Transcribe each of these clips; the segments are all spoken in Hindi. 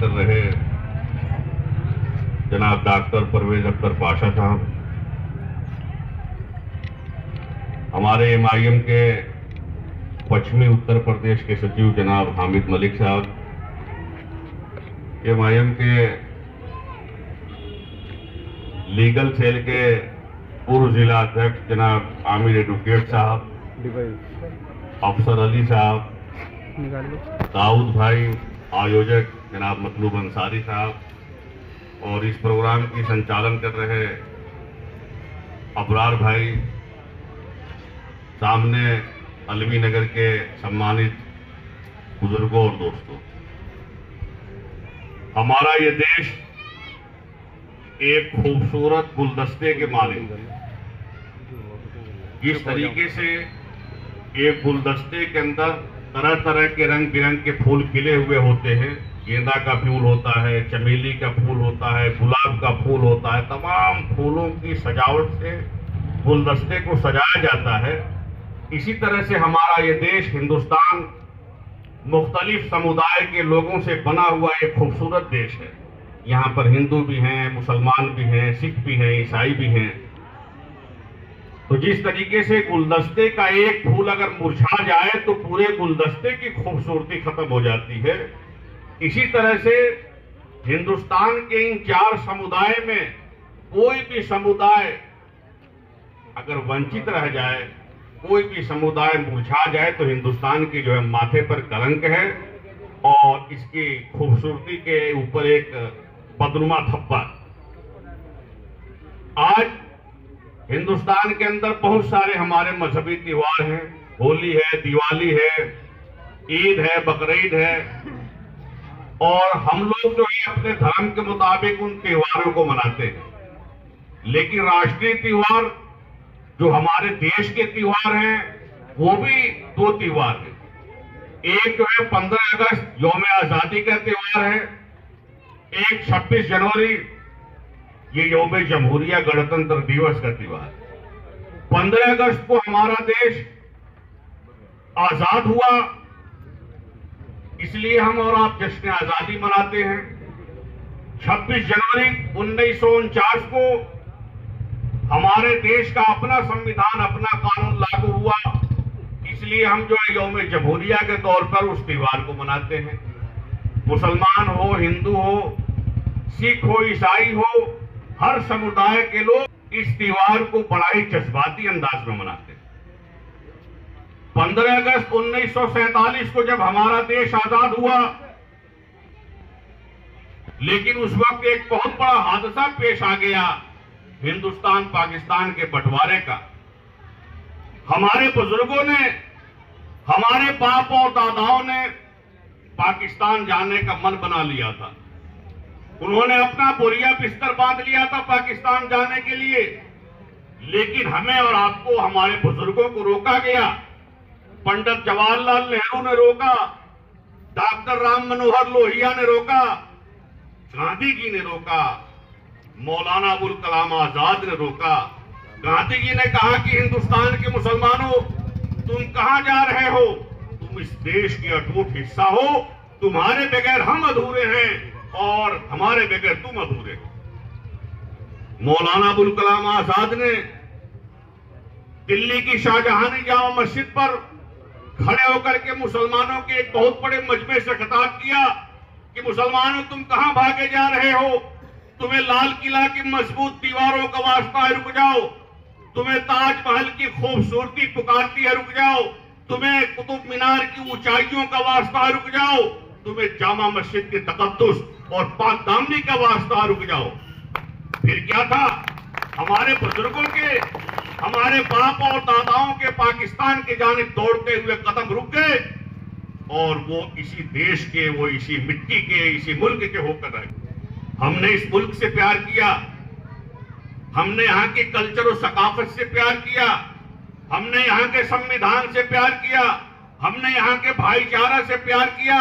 कर रहे जनाब डॉक्टर परवेज अख्तर पाशा साहब, हमारे MIM के पश्चिमी उत्तर प्रदेश के सचिव जनाब हामिद मलिक साहब, MIM के लीगल सेल के पूर्व जिला अध्यक्ष जनाब आमिर एडवोकेट साहब, अफसर अली साहब, दाऊद भाई, आयोजक जनाब मतलूब अंसारी साहब, और इस प्रोग्राम की संचालन कर रहे अबरार भाई, सामने अलवी नगर के सम्मानित बुजुर्गों और दोस्तों, हमारा ये देश एक खूबसूरत गुलदस्ते के मालिक है। जिस तरीके से एक गुलदस्ते के अंदर तरह तरह के रंग बिरंग के फूल खिले हुए होते हैं, गेंदा का फूल होता है, चमेली का फूल होता है, गुलाब का फूल होता है, तमाम फूलों की सजावट से गुलदस्ते को सजाया जाता है। इसी तरह से हमारा ये देश हिंदुस्तान मुख्तलिफ समुदाय के लोगों से बना हुआ एक खूबसूरत देश है। यहाँ पर हिंदू भी हैं, मुसलमान भी हैं, सिख भी हैं, ईसाई भी हैं। तो जिस तरीके से गुलदस्ते का एक फूल अगर मुरझा जाए तो पूरे गुलदस्ते की खूबसूरती खत्म हो जाती है, इसी तरह से हिंदुस्तान के इन 4 समुदाय में कोई भी समुदाय अगर वंचित रह जाए, कोई भी समुदाय मुरझा जाए तो हिंदुस्तान की जो है माथे पर कलंक है और इसकी खूबसूरती के ऊपर एक बदनुमा थप्पा। आज हिंदुस्तान के अंदर बहुत सारे हमारे मजहबी त्योहार हैं, होली है, दिवाली है, ईद है, बकरीद है, और हम लोग जो है अपने धर्म के मुताबिक उन त्योहारों को मनाते हैं। लेकिन राष्ट्रीय त्योहार जो हमारे देश के त्योहार हैं वो भी 2 त्योहार हैं। एक जो है 15 अगस्त यौम आजादी का त्योहार है, एक 26 जनवरी ये यौम जमहूरिया गणतंत्र दिवस का त्योहार। 15 अगस्त को हमारा देश आजाद हुआ, इसलिए हम और आप जश्न आजादी मनाते हैं। 26 जनवरी 1949 को हमारे देश का अपना संविधान, अपना कानून लागू हुआ, इसलिए हम जो है यौम जमहूरिया के तौर पर उस त्योहार को मनाते हैं। मुसलमान हो, हिंदू हो, सिख हो, ईसाई हो, हर समुदाय के लोग इस त्योहार को बड़ा ही जज्बाती अंदाज में मनाते हैं। 15 अगस्त 1947 को जब हमारा देश आजाद हुआ, लेकिन उस वक्त एक बहुत बड़ा हादसा पेश आ गया हिंदुस्तान पाकिस्तान के बंटवारे का। हमारे बुजुर्गों ने, हमारे बाप और दादाओं ने पाकिस्तान जाने का मन बना लिया था। उन्होंने अपना बोरिया बिस्तर बांध लिया था पाकिस्तान जाने के लिए, लेकिन हमें और आपको, हमारे बुजुर्गों को रोका गया। पंडित जवाहरलाल नेहरू ने रोका, डॉक्टर राम मनोहर लोहिया ने रोका, गांधी जी ने रोका, मौलाना अबुल कलाम आजाद ने रोका। गांधी जी ने कहा कि हिंदुस्तान के मुसलमानों, तुम कहां जा रहे हो? तुम इस देश के अटूट हिस्सा हो, तुम्हारे बगैर हम अधूरे हैं और हमारे बगैर तुम अधूरे हो। मौलाना अबुल कलाम आजाद ने दिल्ली की शाहजहानी जामा मस्जिद पर खड़े होकर के मुसलमानों के एक बहुत बड़े मजमे से खिताब किया कि मुसलमानों, तुम कहां भागे जा रहे हो? तुम्हें लाल किला की मजबूत दीवारों का वास्ता है, रुक जाओ। तुम्हें ताजमहल की खूबसूरती पुकारती है, रुक जाओ। तुम्हें कुतुब मीनार की ऊंचाइयों का वास्ता है, रुक जाओ। तुम्हें जामा मस्जिद के तकद्दुस और पाक दामनी का वास्ता है, रुक जाओ। फिर क्या था? हमारे बुजुर्गों के, हमारे बाप और दादाओं के पाकिस्तान की जानिब दौड़ते हुए कदम रुक गए और वो इसी देश के, वो इसी मिट्टी के, इसी मुल्क के होकर रहे। हमने इस मुल्क से प्यार किया, हमने यहाँ के कल्चर और सकाफत से प्यार किया, हमने यहाँ के संविधान से प्यार किया, हमने यहाँ के भाईचारा से प्यार किया,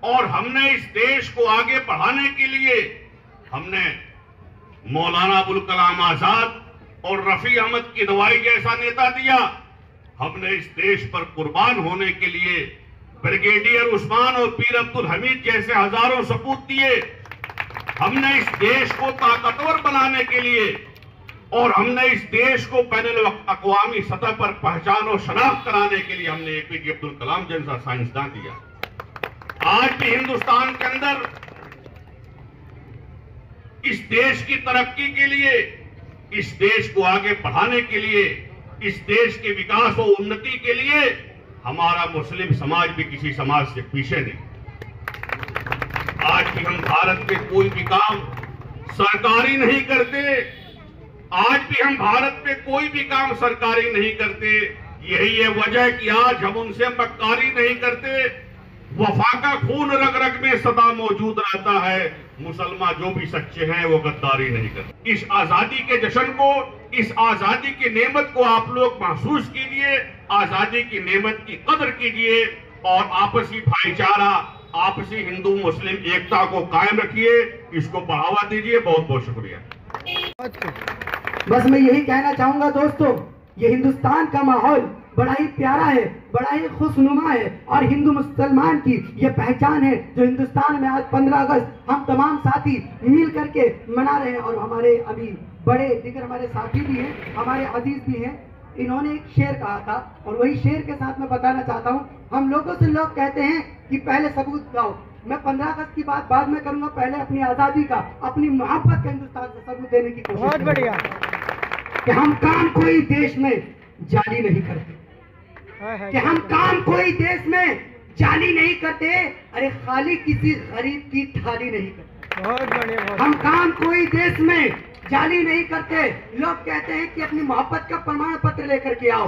और हमने इस देश को आगे बढ़ाने के लिए हमने मौलाना अबुल कलाम आजाद और रफी अहमद की दवाई जैसा नेता दिया। हमने इस देश पर कुर्बान होने के लिए ब्रिगेडियर उस्मान और पीर अब्दुल हमीद जैसे हजारों सपूत दिए। हमने इस देश को ताकतवर बनाने के लिए और हमने इस देश को बैनुल अक़वामी सतह पर पहचान और शनाख्त कराने के लिए हमने एपीजे अब्दुल कलाम जैसा साइंसदान दिया। आज भी हिंदुस्तान के अंदर इस देश की तरक्की के लिए, इस देश को आगे बढ़ाने के लिए, इस देश के विकास और उन्नति के लिए हमारा मुस्लिम समाज भी किसी समाज से पीछे नहीं। आज भी हम भारत में कोई भी काम सरकारी नहीं करते। आज भी हम भारत में कोई भी काम सरकारी नहीं करते। यही है वजह कि आज हम उनसे मक्कारी नहीं करते। वफा का खून रग रग में सदा मौजूद रहता है। मुसलमान जो भी सच्चे हैं वो गद्दारी नहीं करते। इस आजादी के जश्न को, इस आजादी की नेमत को आप लोग महसूस कीजिए, आजादी की नेमत की कदर कीजिए और आपसी भाईचारा, आपसी हिंदू मुस्लिम एकता को कायम रखिए, इसको बढ़ावा दीजिए। बहुत बहुत शुक्रिया। बस मैं यही कहना चाहूंगा दोस्तों, ये हिंदुस्तान का माहौल बड़ा ही प्यारा है, बड़ा ही खुशनुमा है और हिंदू मुसलमान की ये पहचान है जो हिंदुस्तान में आज 15 अगस्त हम तमाम साथी मिल करके मना रहे हैं। और हमारे अभी बड़े दिगर हमारे साथी भी हैं, हमारे अजीज भी हैं। इन्होंने एक शेर कहा था और वही शेर के साथ मैं बताना चाहता हूँ। हम लोगों से लोग कहते हैं कि पहले सबूत लाओ। मैं 15 अगस्त की बात बाद में करूंगा, पहले अपनी आजादी का, अपनी मोहब्बत का हिंदुस्तान से सबूत देने की कोशिश। बहुत बढ़िया कि हम काम कोई देश में जाली नहीं करते, कि हम काम कोई देश में जाली नहीं करते, अरे खाली किसी गरीब की थाली नहीं करते। बहुत बढ़िया। हम काम कोई देश में जाली नहीं करते। लोग कहते हैं कि अपनी मोहब्बत का प्रमाण पत्र लेकर के आओ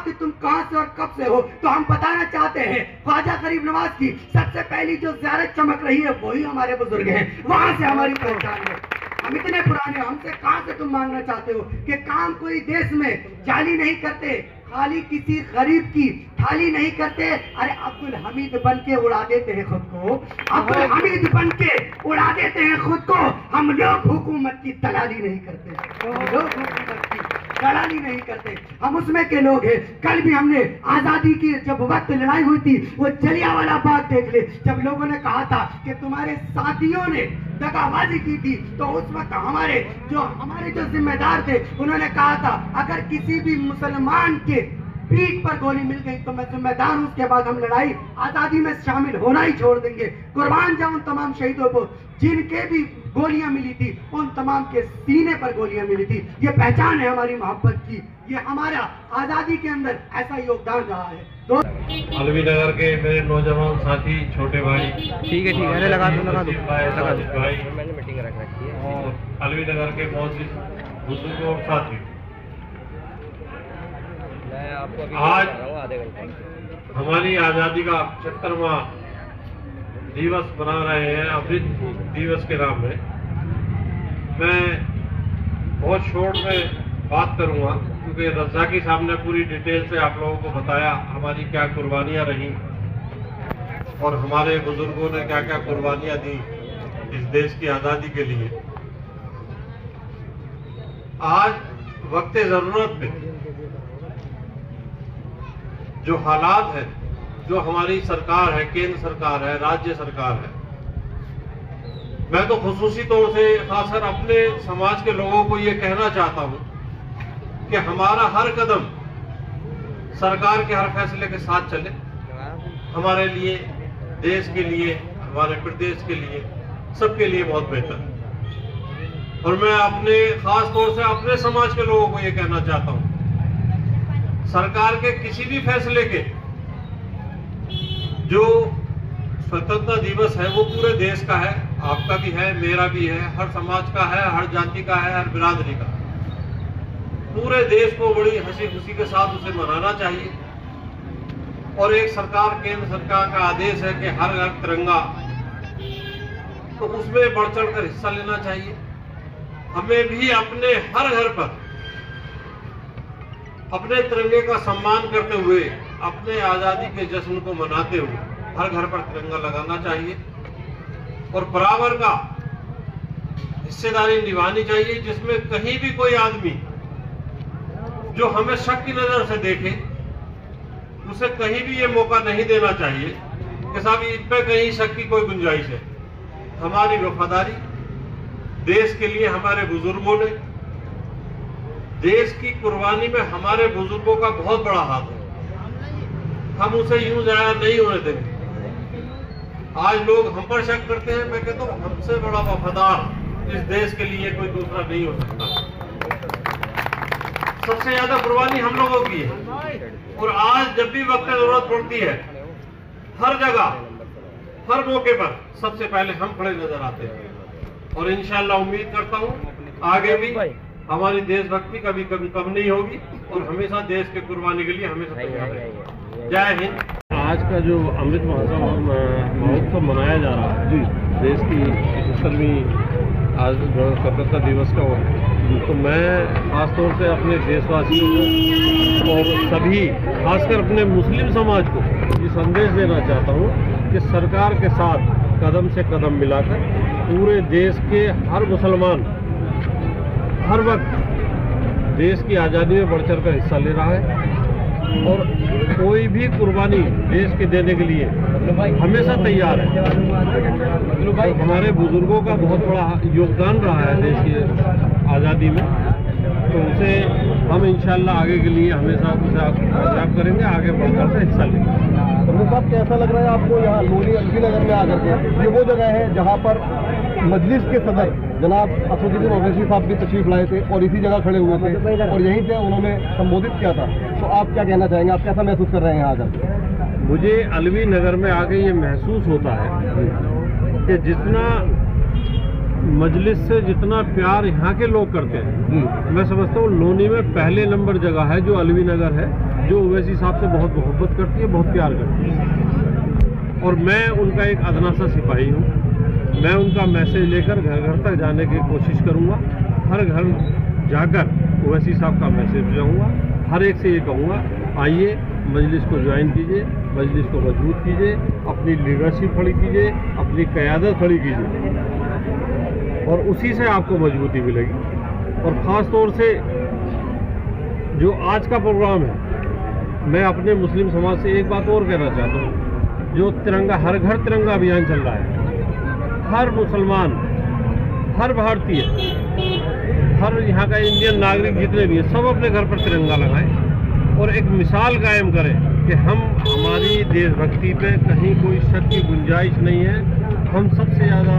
कि तुम कहां से और कब से हो। तो हम बताना चाहते हैं ख्वाजा गरीब नवाज की सबसे पहली जो ज़ियारत चमक रही है वही हमारे बुजुर्ग हैं, वहां से हमारी पहचान है। हम इतने पुराने, हमसे कहां से तुम मांगना चाहते हो कि काम कोई देश में जाली नहीं करते, खाली किसी गरीब की थाली नहीं करते। अरे अब्दुल हमीद बन के उड़ा देते हैं खुद को, अब्दुल हमीद बन के उड़ा देते हैं खुद को। हम लोग हुकूमत की दलाली नहीं करते, हम लोग हुकूमत की दलाली नहीं करते, हम उसमें के लोग हैं। कल भी हमने आजादी की जब वक्त लड़ाई हुई थी वो जलियांवाला बाग देख ले, जब लोगों ने कहा था कि तुम्हारे साथियों ने दगाबाजी की थी, तो उस वक्त हमारे जो जिम्मेदार थे उन्होंने कहा था अगर किसी भी मुसलमान के पीठ पर गोली मिल गई तो मैं जिम्मेदार हूं, उसके बाद हम लड़ाई आजादी में शामिल होना ही छोड़ देंगे। कुर्बान जाऊं तमाम शहीदों को जिनके भी गोलियां मिली थी, उन तमाम के सीने पर गोलियां मिली थी। ये पहचान है हमारी मोहब्बत की, ये हमारा आजादी के अंदर ऐसा योगदान रहा है। अलवी नगर के मेरे नौजवान साथी, छोटे भाई, ठीक है अरे लगा दो भाई, मैंने मीटिंग रख रखी है, और अलवी नगर के मौजूद बुजुर्गों और साथी, आज हमारी आज़ादी का 75वां दिवस मना रहे हैं अमृत दिवस के नाम में। मैं बहुत शॉर्ट में बात करूंगा क्योंकि रज़ाकी साहब ने पूरी डिटेल से आप लोगों को बताया हमारी क्या कुर्बानियां रही और हमारे बुजुर्गों ने क्या क्या कुर्बानियां दी इस देश की आज़ादी के लिए। आज वक्त ज़रूरत में जो हालात है, जो हमारी सरकार है, केंद्र सरकार है, राज्य सरकार है, मैं तो खुसूसी तौर से खासकर अपने समाज के लोगों को ये कहना चाहता हूं कि हमारा हर कदम सरकार के हर फैसले के साथ चले, हमारे लिए, देश के लिए, हमारे प्रदेश के लिए, सबके लिए बहुत बेहतर है। और मैं अपने खास तौर से अपने समाज के लोगों को ये कहना चाहता हूं, सरकार के किसी भी फैसले के जो स्वतंत्रता दिवस है वो पूरे देश का है, आपका भी है, मेरा भी है, हर समाज का है, हर जाति का है, हर बिरादरी का। पूरे देश को बड़ी हंसी खुशी के साथ उसे मनाना चाहिए। और एक सरकार, केंद्र सरकार का आदेश है कि हर घर तिरंगा, तो उसमें बढ़ चढ़ कर हिस्सा लेना चाहिए। हमें भी अपने हर घर पर अपने तिरंगे का सम्मान करते हुए, अपने आजादी के जश्न को मनाते हुए हर घर पर तिरंगा लगाना चाहिए और बराबर का हिस्सेदारी निभानी चाहिए, जिसमें कहीं भी कोई आदमी जो हमें शक की नजर से देखे उसे कहीं भी ये मौका नहीं देना चाहिए कि साहब इन पे कहीं शक की कोई गुंजाइश है। हमारी वफादारी, देश के लिए हमारे बुजुर्गों ने, देश की कुर्बानी में हमारे बुजुर्गों का बहुत बड़ा हाथ है, हम उसे यूं जाया नहीं होने देंगे। आज लोग हम पर शक करते हैं, मैं कहता हूं हमसे बड़ा वफादार इस देश के लिए कोई दूसरा नहीं हो सकता। सबसे ज्यादा कुर्बानी हम लोगों की है और आज जब भी वक्त जरूरत पड़ती है, हर जगह हर मौके पर सबसे पहले हम खड़े नजर आते हैं। और इंशाअल्लाह उम्मीद करता हूं आगे भी हमारी देशभक्ति कभी कभी कम नहीं होगी और हमेशा देश के कुर्बानी के लिए हमेशा तैयार रहेगी। जय हिंद। आज का जो अमृत महोत्सव मनाया जा रहा है, देश की 75वीं आज स्वतंत्रता दिवस का है, तो मैं खासतौर से अपने देशवासियों को और सभी खासकर अपने मुस्लिम समाज को ये संदेश देना चाहता हूँ कि सरकार के साथ कदम से कदम मिलाकर पूरे देश के हर मुसलमान हर वक्त देश की आज़ादी में बढ़ चढ़ कर हिस्सा ले रहा है और कोई भी कुर्बानी देश के देने के लिए हमेशा तैयार है। तो हमारे बुजुर्गों का बहुत बड़ा योगदान रहा है देश की आज़ादी में, तो उसे हम इंशाअल्लाह आगे के लिए हमेशा उसे याद करेंगे, आगे बढ़कर से हिस्सा लेंगे। साहब कैसा लग रहा है आपको यहाँ लोनी अलवी नगर में आकर के? ये वो जगह है जहाँ पर मजलिस के सदर जनाब असदुद्दीन ओवैसी साहब भी तशरीफ लाए थे और इसी जगह खड़े हुए थे और यहीं से उन्होंने संबोधित किया था। तो आप क्या कहना चाहेंगे, आप कैसा महसूस कर रहे हैं यहाँ आकर? मुझे अलवी नगर में आके ये महसूस होता है कि जितना मजलिस से जितना प्यार यहाँ के लोग करते हैं, मैं समझता हूँ लोनी में पहले नंबर जगह है जो अलवी नगर है, जो ओवैसी साहब से बहुत मोहब्बत करती है, बहुत प्यार करती है। और मैं उनका एक अदना सा सिपाही हूँ। मैं उनका मैसेज लेकर घर घर तक जाने की कोशिश करूँगा, हर घर जाकर ओवैसी साहब का मैसेज भेजूँगा, हर एक से ये कहूँगा आइए मजलिस को ज्वाइन कीजिए, मजलिस को मजबूत कीजिए, अपनी लीडरशिप खड़ी कीजिए, अपनी क़यादत खड़ी कीजिए और उसी से आपको मजबूती मिलेगी। और ख़ास तौर से जो आज का प्रोग्राम है, मैं अपने मुस्लिम समाज से एक बात और कहना चाहता हूँ, जो तिरंगा हर घर तिरंगा अभियान चल रहा है, हर मुसलमान, हर भारतीय, हर यहाँ का इंडियन नागरिक जितने भी हैं, सब अपने घर पर तिरंगा लगाएं और एक मिसाल कायम करें कि हमारी देशभक्ति पे कहीं कोई शक की गुंजाइश नहीं है। हम सबसे ज़्यादा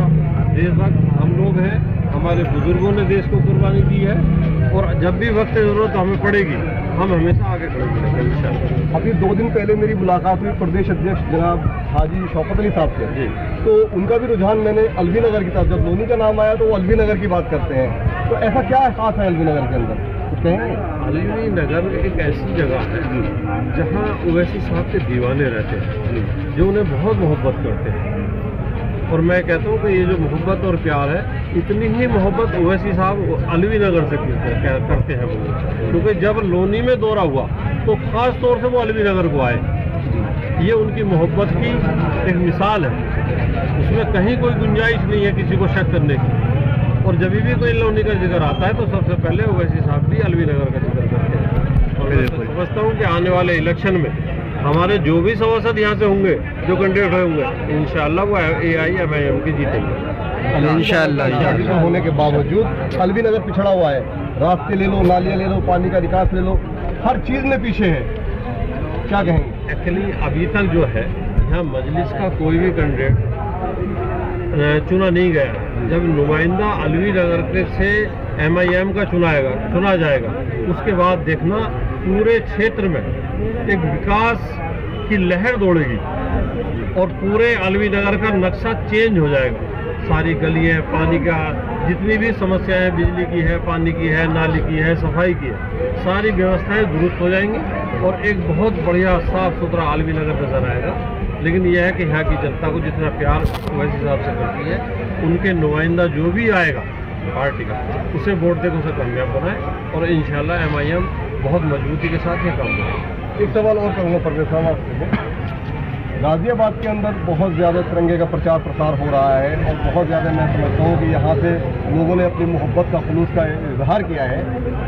देशभक्त हम लोग हैं, हमारे बुजुर्गों ने देश को कुर्बानी दी है और जब भी वक्त ज़रूरत हमें पड़ेगी हम हमेशा आगे खड़े रहेंगे इंशाअल्लाह। अभी 2 दिन पहले मेरी मुलाकात हुई प्रदेश अध्यक्ष जनाब हाजी शौकत अली साहब से, तो उनका भी रुझान मैंने अलवी नगर की तरफ, जब लोनी का नाम आया तो वो अलवी नगर की बात करते हैं। तो ऐसा क्या खास है अलवी नगर के अंदर, कुछ कहेंगे? अलवी नगर एक ऐसी जगह है जहाँ ओवैसी साहब के दीवाने रहते हैं, जो उन्हें बहुत मोहब्बत करते हैं। और मैं कहता हूँ कि ये जो मोहब्बत और प्यार है, इतनी ही मोहब्बत ओवैसी साहब अलवी नगर से करते हैं वो, क्योंकि जब लोनी में दौरा हुआ तो ख़ास तौर से वो अलवी नगर को आए। ये उनकी मोहब्बत की एक मिसाल है, उसमें कहीं कोई गुंजाइश नहीं है किसी को शक करने की। और जब भी कोई लोनी का जिक्र आता है तो सबसे पहले ओवैसी साहब भी अलवी नगर का जिक्र करते हैं। और मैं समझता हूँ कि आने वाले इलेक्शन में हमारे जो भी सभासद यहाँ से होंगे, जो कैंडिडेट होंगे, इंशाअल्लाह वो AIMIM की जीतेंगे इंशाअल्लाह। होने के बावजूद अलवी नगर पिछड़ा हुआ है, रास्ते ले लो, नालियाँ ले लो, पानी का निकास ले लो, हर चीज़ में पीछे है, क्या कहेंगे? एक्चुअली अभी तक जो है यहाँ मजलिस का कोई भी कैंडिडेट चुना नहीं गया। जब नुमाइंदा अलवी नगर से MIM का चुना जाएगा, उसके बाद देखना पूरे क्षेत्र में एक विकास की लहर दौड़ेगी और पूरे अलवी नगर का नक्शा चेंज हो जाएगा। सारी गलियाँ, पानी का जितनी भी समस्याएं, बिजली की है, पानी की है, नाली की है, सफाई की है, सारी व्यवस्थाएं दुरुस्त हो जाएंगी और एक बहुत बढ़िया साफ सुथरा अलवी नगर नजर आएगा। लेकिन यह है कि यहाँ की जनता को जितना प्यार ओवैसी साहब से करती है, उनके नुमाइंदा जो भी आएगा पार्टी का, उसे वोट देकर उसे कामयाब बनाए और इंशाअल्लाह MIM बहुत मजबूती के साथ ये काम करेगा। एक सवाल और करूँगा परवेज साहब आपसे। गाजियाबाद के अंदर बहुत ज़्यादा तिरंगे का प्रचार प्रसार हो रहा है और बहुत ज़्यादा मैं समझता हूँ कि यहाँ से लोगों ने अपनी मोहब्बत का खुलूस का इजहार किया है।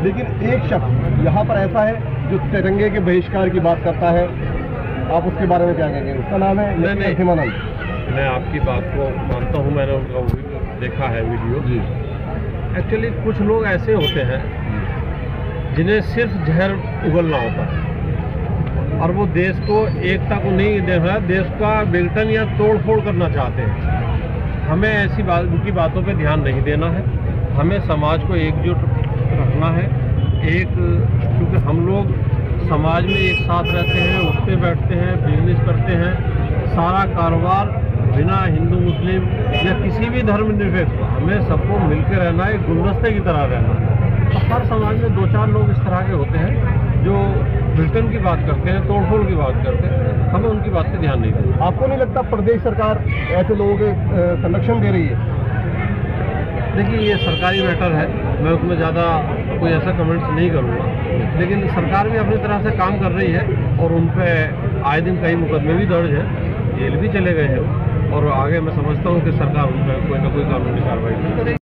लेकिन एक शख्स यहाँ पर ऐसा है जो तिरंगे के बहिष्कार की बात करता है, आप उसके बारे में क्या कहेंगे? उसका नाम है नहीं। नरसिम्हानंद। मैं आपकी बात को मानता हूँ, मैंने उनका देखा है वीडियो जी। एक्चुअली कुछ लोग ऐसे होते हैं जिन्हें सिर्फ जहर उगलना होता है और वो देश को एकता को नहीं देख रहा, देश का विघटन या तोड़ फोड़ करना चाहते हैं। हमें ऐसी उनकी बातों पे ध्यान नहीं देना है, हमें समाज को एकजुट रखना है। क्योंकि हम लोग समाज में एक साथ रहते हैं, उठते बैठते हैं, बिजनेस करते हैं, सारा कारोबार बिना हिंदू मुस्लिम या किसी भी धर्म निरपेक्ष, हमें सबको मिलकर रहना है, एक गुलदस्ते की तरह रहना है। हर समाज में 2-4 लोग इस तरह के होते हैं जो विघटन की बात करते हैं, तोड़फोड़ की बात करते हैं, हमें उनकी बात पे ध्यान नहीं देना। आपको नहीं लगता प्रदेश सरकार ऐसे लोगों के संरक्षण दे रही है? देखिए, ये सरकारी मैटर है, मैं उसमें ज़्यादा कोई ऐसा कमेंट्स नहीं करूँगा, लेकिन सरकार भी अपनी तरह से काम कर रही है और उन पर आए दिन कई मुकदमे भी दर्ज हैं, जेल भी चले गए हैं और आगे मैं समझता हूँ कि सरकार उन पर कोई ना कोई कानूनी कार्रवाई करेगी।